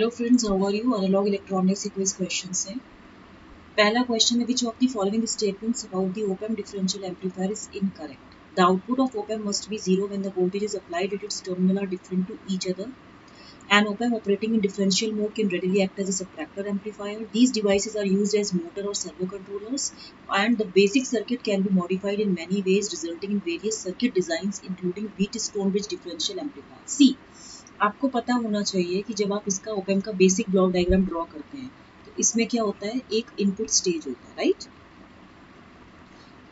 Hello friends, how are you? Analogue electronics quiz questions हैं। पहला question है, which of the following statements about the op amp differential amplifier is incorrect? The output of op amp must be zero when the voltage is applied at its terminal are different to each other. An op amp operating in differential mode can readily act as a subtractor amplifier. These devices are used as motor or servo controllers, and the basic circuit can be modified in many ways, resulting in various circuit designs, including Wheatstone bridge differential amplifier. C. आपको पता होना चाहिए कि जब आप इसका op-amp का basic block diagram draw करते हैं तो इसमें क्या होता है, एक इनपुट स्टेज होता है, राइट।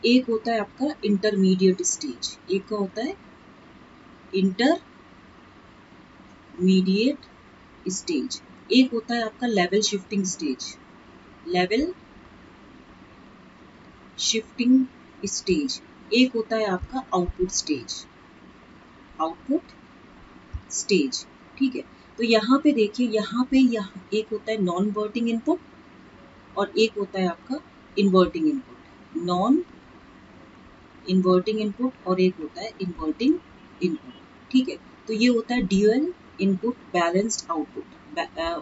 एक होता है आपका इंटरमीडिएट स्टेज, एक का होता है इंटरमीडिएट स्टेज, एक होता है आपका level shifting stage, level shifting stage, एक होता है आपका आउटपुट स्टेज, आउटपुट स्टेज। ठीक है, तो यहाँ पे देखिए, यहाँ एक होता है नॉन इन्वर्टिंग इनपुट और एक होता है आपका inverting input, non inverting input और एक होता है इन्वर्टिंग इनपुट। ठीक है, तो ये होता है ड्यूअल इनपुट बैलेंस्ड आउटपुट,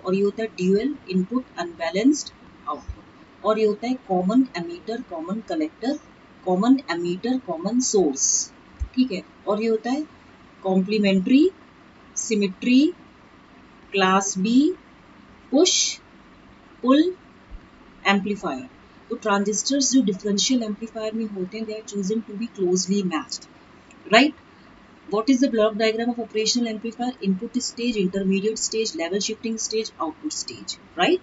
और ये होता है ड्यूअल इनपुट अनबैलेंस्ड आउटपुट, और ये होता है common emitter, common collector, common emitter, common source. ठीक है, और ये होता है complementary, symmetry, class B, push pull amplifier. तो ट्रांजिस्टर्स जो डिफरेंशियल एम्पलीफायर में होते हैं, they are chosen to be closely matched, right. What is the block diagram of operational amplifier? Input stage, intermediate stage, level shifting stage, output stage, right.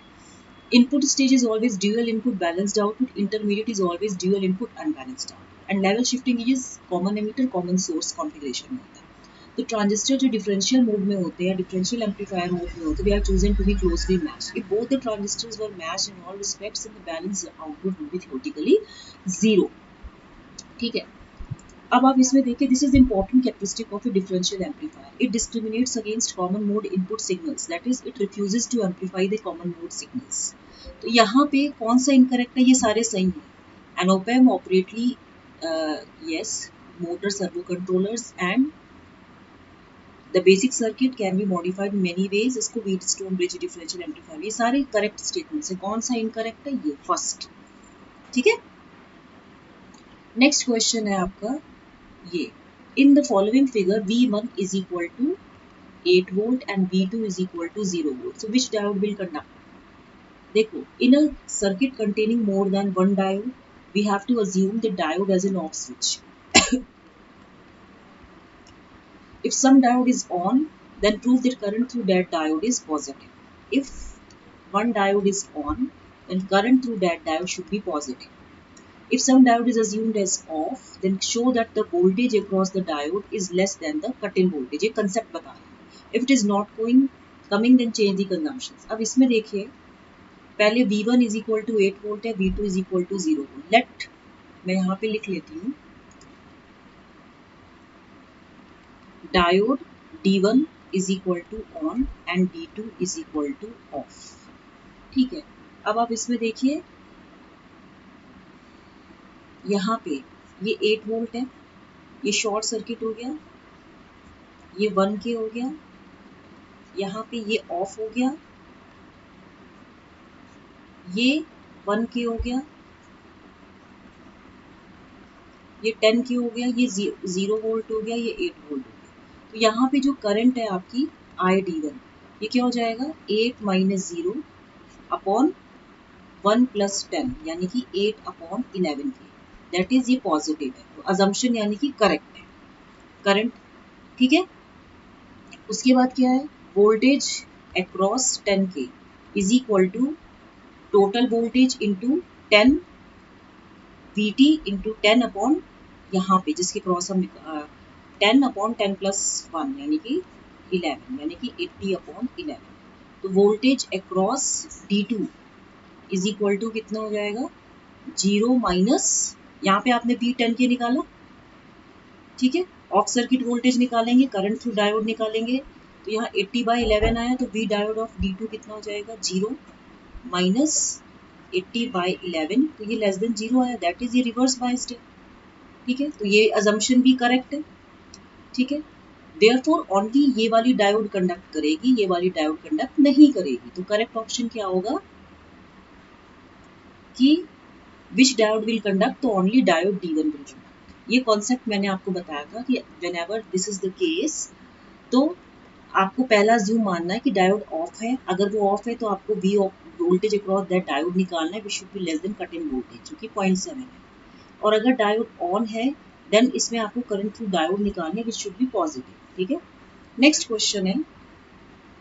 Input stage is always dual input balanced output, intermediate is always dual input unbalanced output, and level shifting is common emitter common source configuration में होता है। तो transistor जो differential mode में होते हैं, differential amplifier mode में होते हैं, they are chosen to be closely matched. If both the transistors were matched in all respects, then the balance output will be theoretically zero. ठीक है, अब आप इसमें देखिए, this is important characteristic of a differential amplifier. It discriminates against common mode input signals, that is it refuses to amplify the common mode signals. तो यहाँ पे कौन सा इनकरेक्ट है? ये सारे सही हैं। An op amp operately yes, motor, servo controllers and the basic circuit can be modified in many ways। इसको Wheatstone bridge differential amplifier, ये सारे करेक्ट स्टेटमेंट्स हैं। कौन सा इनकरेक्ट है? ये फर्स्ट। ठीक है, नेक्स्ट क्वेश्चन है आपका ये, in the following figure V1 is equal to 8 volt and V2 is equal to 0 volt, so which diode will conduct? देखो, in a circuit containing more than one diode, we have to assume the diode as an off switch। If some diode is on, then prove that current through that diode is positive. If one diode is on, then current through that diode should be positive. If some diode is assumed as off, then show that the voltage across the diode is less than the cut-in voltage। ये concept बता रहे हैं। If it is not coming, then change the consumptions। अब इसमें देखिए, पहले V1 is equal to 8 volt है, V2 is equal to 0 volt। Let मैं यहाँ पे लिख लेती हूँ, diode D1 is equal to on and D2 is equal to off। ठीक है, अब आप इसमें देखिए, यहाँ पे ये 8 वोल्ट है, ये शॉर्ट सर्किट हो गया, ये 1K हो गया, यहाँ पे ये ऑफ हो गया, ये 1K हो गया, ये 10K हो गया, ये 0 वोल्ट हो गया, ये 8 वोल्ट हो गया। तो यहाँ पे जो करंट है आपकी ID1, ये क्या हो जाएगा? 8 माइनस 0 अपॉन 1 प्लस 10, यानी कि 8 अपॉन 11K, दैट इज ये पॉजिटिव है। तो अजम्पशन यानी कि करेक्ट है, करंट। ठीक है, उसके बाद क्या है? Voltage across 10K is equal to total voltage into 10 VT into 10 upon यहाँ पे जिसके क्रॉस हम 10 अपॉन 10 प्लस 1 यानी कि 11, यानी कि 80 अपॉन 11। तो voltage across D2 is equal to कितना हो जाएगा? 0 माइनस, यहाँ पे आपने V10K निकाला, ठीक है, ऑफ सर्किट वोल्टेज निकालेंगे, करंट थ्रू डायोड निकालेंगे, तो यहाँ 80/11 आया, तो V डायोड ऑफ D2 कितना हो जाएगा? 0 माइनस 80/11, तो ये लेस देन 0 आया, दैट इज ये रिवर्स बायस्ड है। ठीक है, तो ये अजम्पशन भी करेक्ट है। ठीक है, देयरफॉर ओनली ये वाली डायोड कंडक्ट करेगी, ये वाली डायोड कंडक्ट नहीं करेगी। तो करेक्ट ऑप्शन क्या होगा कि विच डायोड विल कंडक्ट, तो only diode D1 will conduct. ये कॉन्सेप्ट मैंने आपको बताया था कि whenever this is the case, तो आपको पहला ज़ूम मानना है कि डायोड ऑफ है। अगर वो ऑफ है तो आपको V voltage across that diode निकालना है, which should be less than cut in voltage, जो कि 0.7 है। और अगर डायोड ऑन है देन इसमें आपको करंट थ्रू डायोड निकालना है, विच शुड बी पॉजिटिव। ठीक है, नेक्स्ट क्वेश्चन है,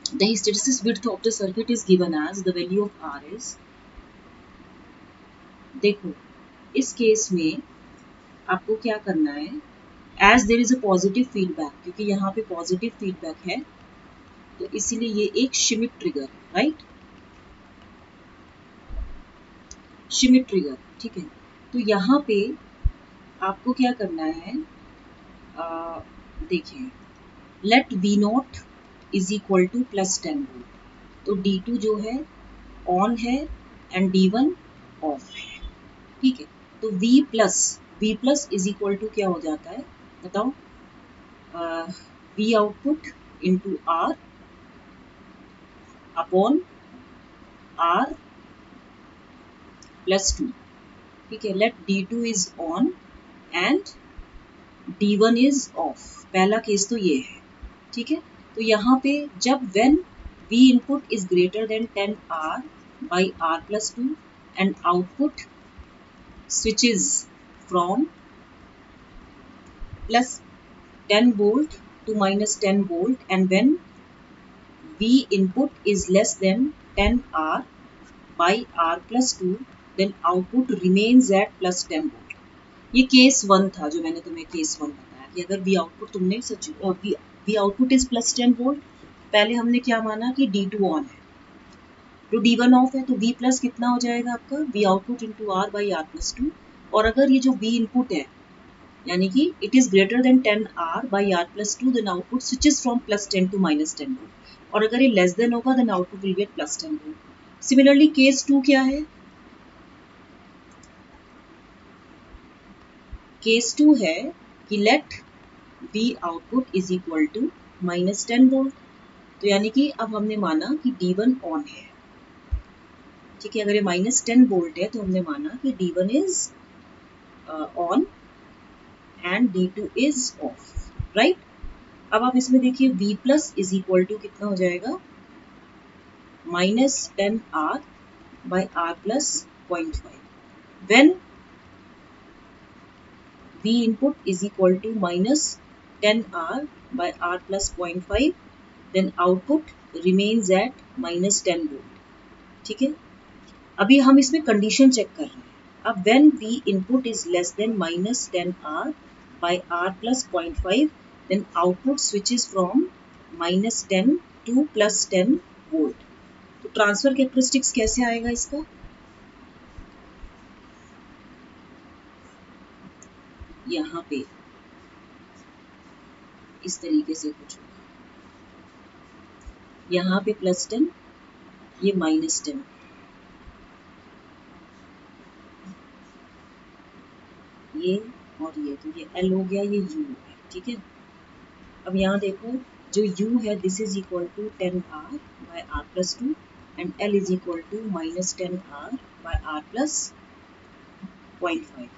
the hysteresis width of the circuit is given as the value of R is. देखो इस केस में आपको क्या करना है, as there is a positive feedback, क्योंकि यहाँ पे पॉजिटिव फीडबैक है तो इसीलिए ये एक Schmidt trigger, right, Schmidt trigger. ठीक है, तो यहाँ पे आपको क्या करना है, देखिए let V not is equal to +10 volt. तो D2 जो है ऑन है एंड D1 ऑफ है। ठीक है, तो V plus is equal to क्या हो जाता है बताओ, V output into R upon R +2। ठीक है, let D2 is on and D1 is off. पहला केस तो ये है। ठीक है, तो यहाँ पे जब when V input is greater than 10R by R +2 and output switches from +10 volt to -10 volt, and when V input is less than 10R by R +2 then output remains at +10 volt। ये case 1 था जो मैंने तुम्हें case 1 बताया कि अगर V output तुमने सच V output is +10 volt, पहले हमने क्या माना कि D2 ऑन है तो D1 ऑफ है, तो V प्लस कितना हो जाएगा आपका V output into R by R +2। और अगर ये जो V इनपुट है यानी कि it is greater than 10R by R +2 then output switches from +10 to -10 volt, और अगर ये लेस देन होगा then output will be at +10 volt. Similarly case 2 क्या है, केस 2 है कि let V output is equal to -10 volt. तो यानी कि अब हमने माना कि D1 ऑन है। ठीक है, अगर ये -10 वोल्ट है तो हमने माना कि D1 is on and D2 is off, right. अब आप इसमें देखिए V plus is equal to कितना हो जाएगा, -10R by R plus 0.5। When V input is equal to -10R by R plus 0.5 then output remains at -10 volt। ठीक है, अभी हम इसमें कंडीशन चेक कर रहे हैं। अब when V input is less than -10R by R plus 0.5 then output switches from -10 to +10 volt। तो ट्रांसफर कैरेक्टरिस्टिक्स कैसे आएगा इसका, यहाँ पे इस तरीके से कुछ होगा, यहाँ पे +10 ये -10, ये और ये, तो ये L हो गया, ये U है। ठीक है, अब यहाँ देखो जो U है this is equal to 10R by R plus 2 and L is equal to -10R by R plus 0.5।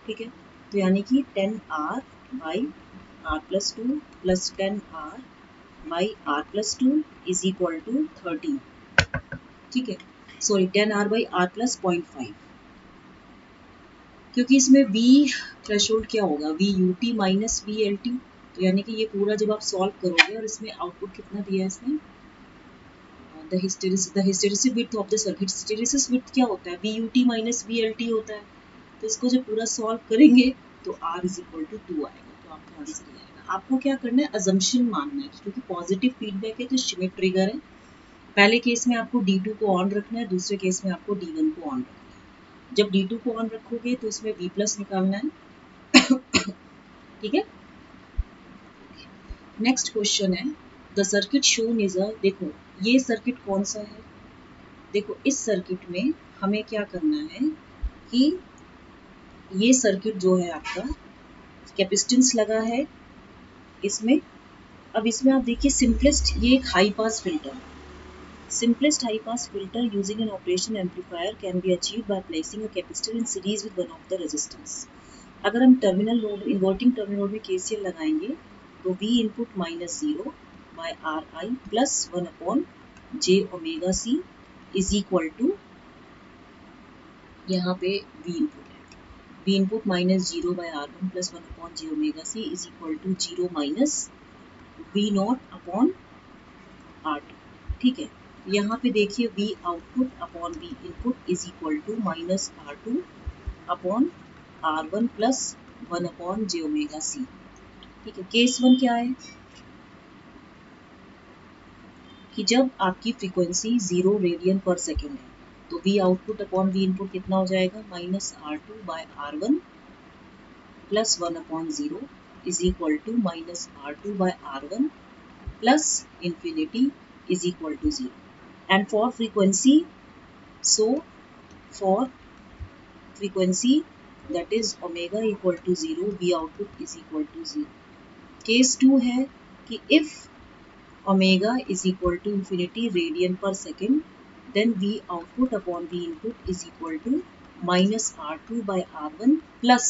ठीक है, तो यानी कि 10R by R plus 2 plus 10R by R plus 2 is equal to 13। ठीक है, sorry 10R by R plus 0.5, क्योंकि इसमें V threshold क्या होगा VUT माइनस VLT। तो यानी कि ये पूरा जब आप सॉल्व करोगे और इसमें आउटपुट कितना दिया है इसमें, the hysteresis width of the circuit, hysteresis width क्या होता है VUT माइनस VLT होता है। तो इसको जब पूरा सॉल्व करेंगे तो R इज इक्वल टू 2 आएगा, तो आपका आंसर ये आएगा। आपको क्या करना है, अजम्पशन मानना है, क्योंकि पॉजिटिव फीडबैक है तो शिमिट ट्रिगर है। पहले केस में आपको D2 को ऑन रखना है, दूसरे केस में आपको D1 को ऑन रखना है। जब D2 को ऑन रखोगे तो इसमें V प्लस निकालना है। ठीक है, नेक्स्ट क्वेश्चन है, the circuit shown is a, देखो ये सर्किट कौन सा है, देखो इस सर्किट में हमें क्या करना है कि ये सर्किट जो है आपका कैपेसिटेंस लगा है इसमें अब इसमें आप देखिए सिंपलेस्ट, ये एक high pass filter, simplest high pass filter using an operation amplifier can be achieved by placing a capacitor in series with one of the resistance। अगर हम terminal node, inverting terminal node में KCL लगाएंगे तो V input minus zero by R I plus one upon J omega C is equal to, यहाँ पे V input है, V input minus zero by R one plus one upon J omega C is equal to zero minus V not upon R two. ठीक है, यहाँ पे देखिए V output upon V input is equal to minus R two upon R one plus one upon J omega C. ठीक है, case one क्या है कि जब आपकी फ्रीक्वेंसी 0 रेडियन पर सेकेंड है तो V output upon V input कितना हो जाएगा, minus R two by R one plus one upon zero is equal to minus R two by R one plus infinity is equal to zero. And for frequency, so for frequency that is omega equal to 0, V output is equal to 0। Case 2 है कि if omega is equal to infinity radian per second, then V output upon V input is equal to minus R2 by R1 plus,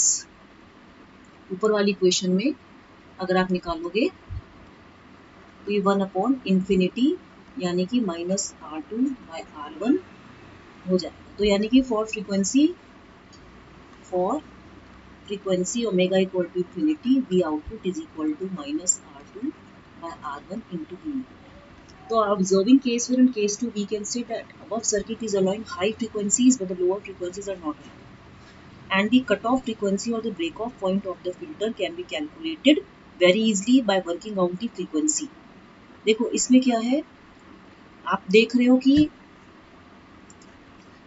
ऊपर वाली equation में अगर आप निकालोगे तो ये 1 अपॉन इंफिनिटी यानी कि minus R two by R one हो जाएगा। तो यानी कि for frequency omega equal to infinity V output is equal to minus R two by R one into V. तो observing case one and case two we can say that above circuit is allowing high frequencies but the lower frequencies are not allowed and the cut off frequency और the break off point of the filter can be calculated very easily by working out the frequency. देखो इसमें क्या है, आप देख रहे हो कि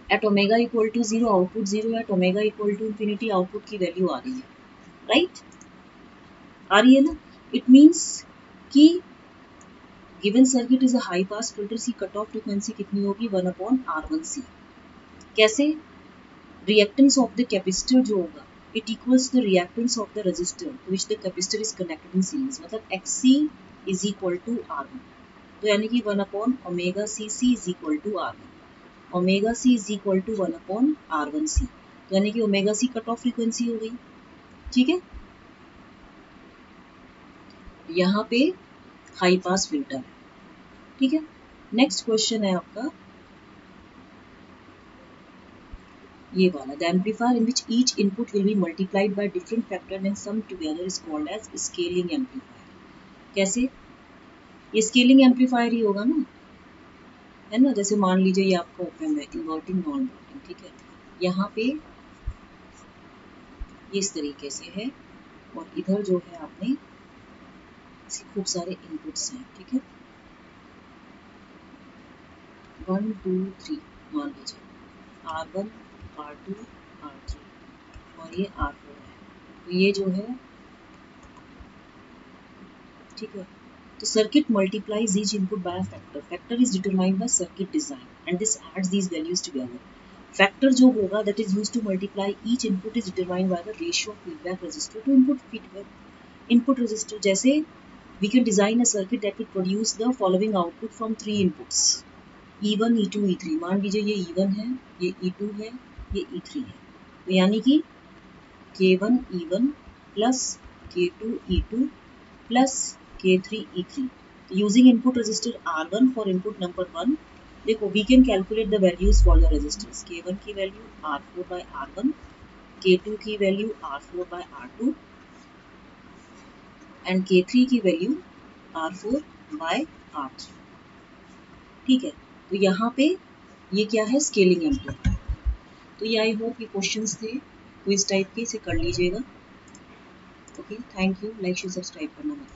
at omega equal to zero output zero, at omega equal to infinity output की वैल्यू आ रही है, राइट आ रही है ना। इट मीन्स कि given circuit is a high pass filter, see cut off frequency कितनी होगी, one upon R one C. कैसे, रिएक्टेंस ऑफ द कैपेसिटर जो होगा it equals the reactance of the resistor to which the capacitor is connected in series, मतलब XC is equal to R one. तो यानी कि one upon omega C C is equal to R one, omega C is equal to one upon R one C, यानी कि omega C cut off frequency हो गई। ठीक है, यहाँ पे हाई पास फिल्टर है। ठीक है, नेक्स्ट क्वेश्चन है आपका ये वाला, the amplifier in which each input will be multiplied by different factor and sum together is called as scaling amplifier. कैसे, ये स्केलिंग एम्पलीफायर ही होगा ना, है ना। जैसे मान लीजिए ये आपका ओपन है, इन्वर्टिंग नॉन इन्वर्टिंग, ठीक है, यहाँ पे इस तरीके से है और इधर जो है आपने खूब सारे इनपुट्स हैं। ठीक है, 1 2 3 मान लीजिए R1 R2 R3 और ये R4 है, तो ये जो है ठीक है। तो circuit multiplies each input by factor, factor is determined by circuit design and this adds these values together. Factor जो होगा that is used to multiply each input is determined by the ratio of feedback resistor to input resistor. जैसे we can design a circuit that will produce the following output from three inputs E1 E2 E3। मान लीजिए ये E1 है, ये E2 है, ये E3 है, तो यानी कि K1 E1 plus K2 E2 plus K3 E3। Using input register R1 for input number 1, देखो we can calculate the values for the resistors। K1 की value R4 by R1, K2 की value R4 by R2 and K3 की value R4 by R3। ठीक है, तो यहाँ पे ये क्या है, स्केलिंग एम्पलीफायर। तो ये आई होप ये क्वेश्चंस थे क्विज टाइप के, इसे कर लीजिएगा। Okay, thank you, like share subscribe करना मत